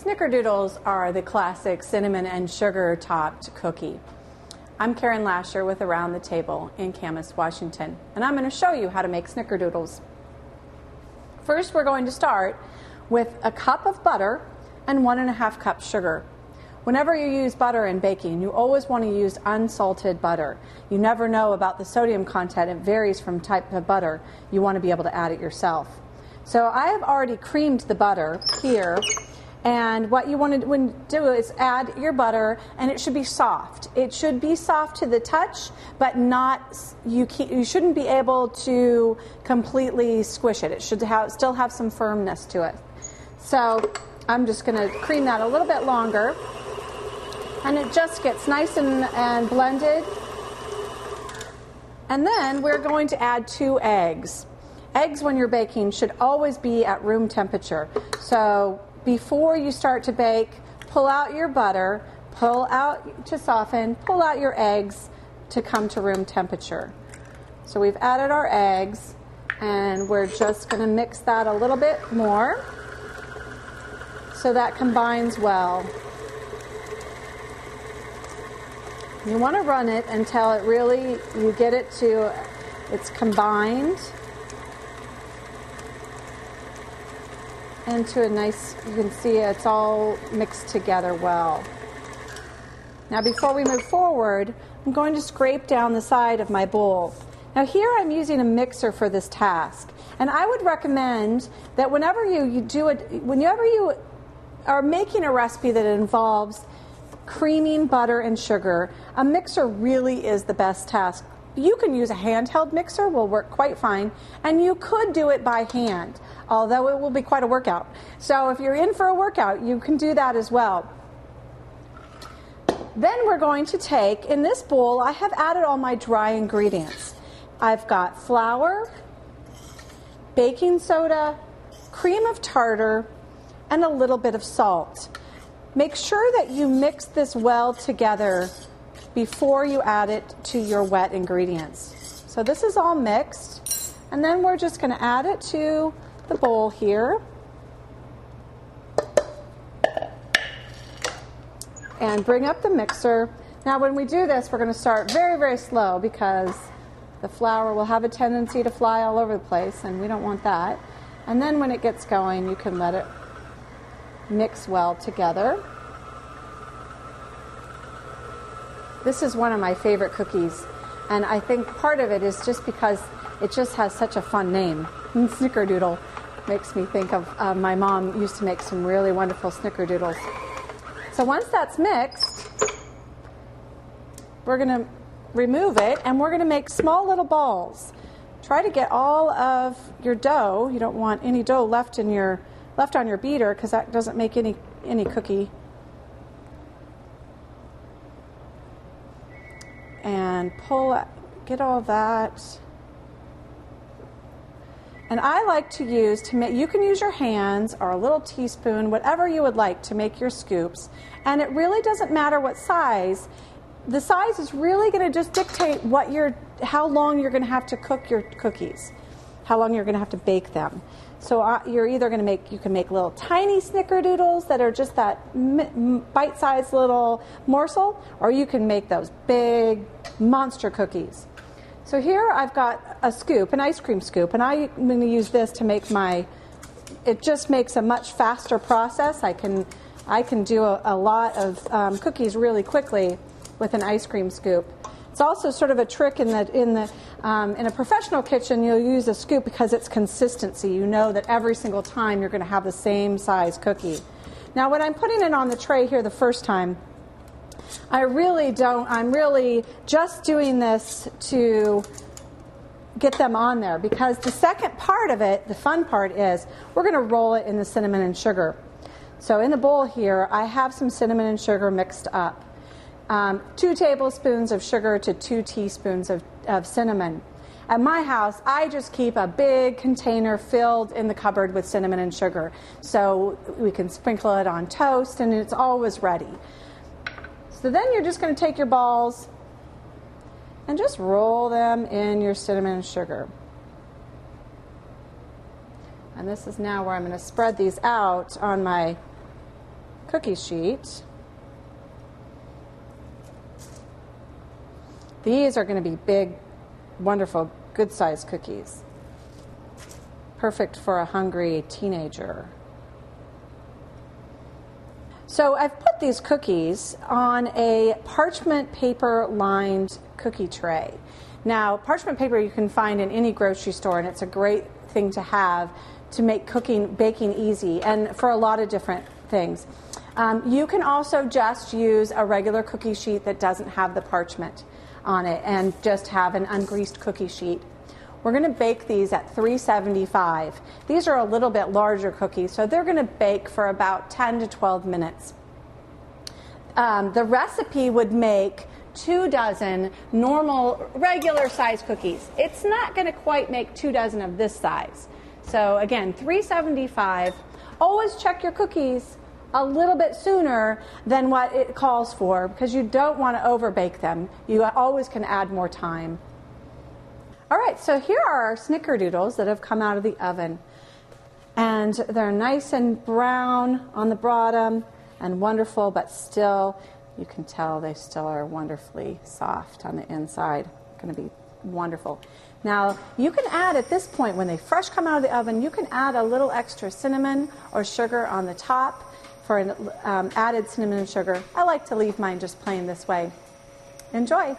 Snickerdoodles are the classic cinnamon and sugar topped cookie. I'm Karen Lasher with Around the Table in Camas, Washington, and I'm going to show you how to make Snickerdoodles. First, we're going to start with a cup of butter and 1.5 cups sugar. Whenever you use butter in baking, you always want to use unsalted butter. You never know about the sodium content. It varies from type of butter. You want to be able to add it yourself. So I have already creamed the butter here. And what you want to do is add your butter, and it should be soft. It should be soft to the touch, but not you shouldn't be able to completely squish it. It should still have some firmness to it. So I'm just going to cream that a little bit longer, and it just gets nice and blended. And then we're going to add 2 eggs. Eggs, when you're baking, should always be at room temperature. So before you start to bake, pull out your butter, pull out to soften, pull out your eggs to come to room temperature. So we've added our eggs, and we're just going to mix that a little bit more so that combines well. You want to run it until it really, you get it to, it's combined into a nice, you can see it's all mixed together well. Now before we move forward, I'm going to scrape down the side of my bowl. Now here I'm using a mixer for this task, and I would recommend that whenever whenever you are making a recipe that involves creaming butter and sugar, a mixer really is the best task. You can use a handheld mixer, will work quite fine, and you could do it by hand, although it will be quite a workout. So if you're in for a workout, you can do that as well. Then we're going to take, in this bowl, I have added all my dry ingredients. I've got flour, baking soda, cream of tartar, and a little bit of salt. Make sure that you mix this well together before you add it to your wet ingredients. So this is all mixed, and then we're just going to add it to the bowl here. And bring up the mixer. Now when we do this, we're going to start very, very slow because the flour will have a tendency to fly all over the place, and we don't want that. And then when it gets going, you can let it mix well together. This is one of my favorite cookies, and I think part of it is just because it just has such a fun name. Snickerdoodle makes me think of my mom used to make some really wonderful snickerdoodles. So once that's mixed, we're going to remove it, and we're going to make small little balls. Try to get all of your dough. You don't want any dough left on your beater because that doesn't make any cookie. And get all that. And I like to use, you can use your hands or a little teaspoon, whatever you would like to make your scoops. And it really doesn't matter what size. The size is really going to just dictate how long you're going to have to cook your cookies, how long you're going to have to bake them. So you're either going to you can make little tiny snickerdoodles that are just that bite-sized little morsel, or you can make those big monster cookies. So here I've got a scoop, an ice cream scoop, and I'm going to use this to make it just makes a much faster process. I can do a lot of cookies really quickly with an ice cream scoop. It's also sort of a trick in a professional kitchen. You'll use a scoop because it's consistency. You know that every single time you're going to have the same size cookie. Now when I'm putting it on the tray here the first time, I'm really just doing this to get them on there, because the second part of it, the fun part, is we're going to roll it in the cinnamon and sugar. So in the bowl here, I have some cinnamon and sugar mixed up. 2 tablespoons of sugar to 2 teaspoons of cinnamon. At my house, I just keep a big container filled in the cupboard with cinnamon and sugar. So we can sprinkle it on toast, and it's always ready. So then you're just going to take your balls and just roll them in your cinnamon and sugar. And this is now where I'm going to spread these out on my cookie sheet. These are going to be big, wonderful, good-sized cookies. Perfect for a hungry teenager. So I've put these cookies on a parchment paper lined cookie tray. Now, parchment paper you can find in any grocery store, and it's a great thing to have to make baking easy, and for a lot of different things. You can also just use a regular cookie sheet that doesn't have the parchment on it and just have an ungreased cookie sheet. We're going to bake these at 375. These are a little bit larger cookies, so they're going to bake for about 10 to 12 minutes. The recipe would make 2 dozen normal, regular size cookies. It's not going to quite make 2 dozen of this size. So again, 375. Always check your cookies a little bit sooner than what it calls for, because you don't want to overbake them. You always can add more time. All right, so here are our Snickerdoodles that have come out of the oven. And they're nice and brown on the bottom and wonderful, but still, you can tell they still are wonderfully soft on the inside. Going to be wonderful. Now, you can add at this point, when they fresh come out of the oven, you can add a little extra cinnamon or sugar on the top for an added cinnamon and sugar. I like to leave mine just plain this way. Enjoy.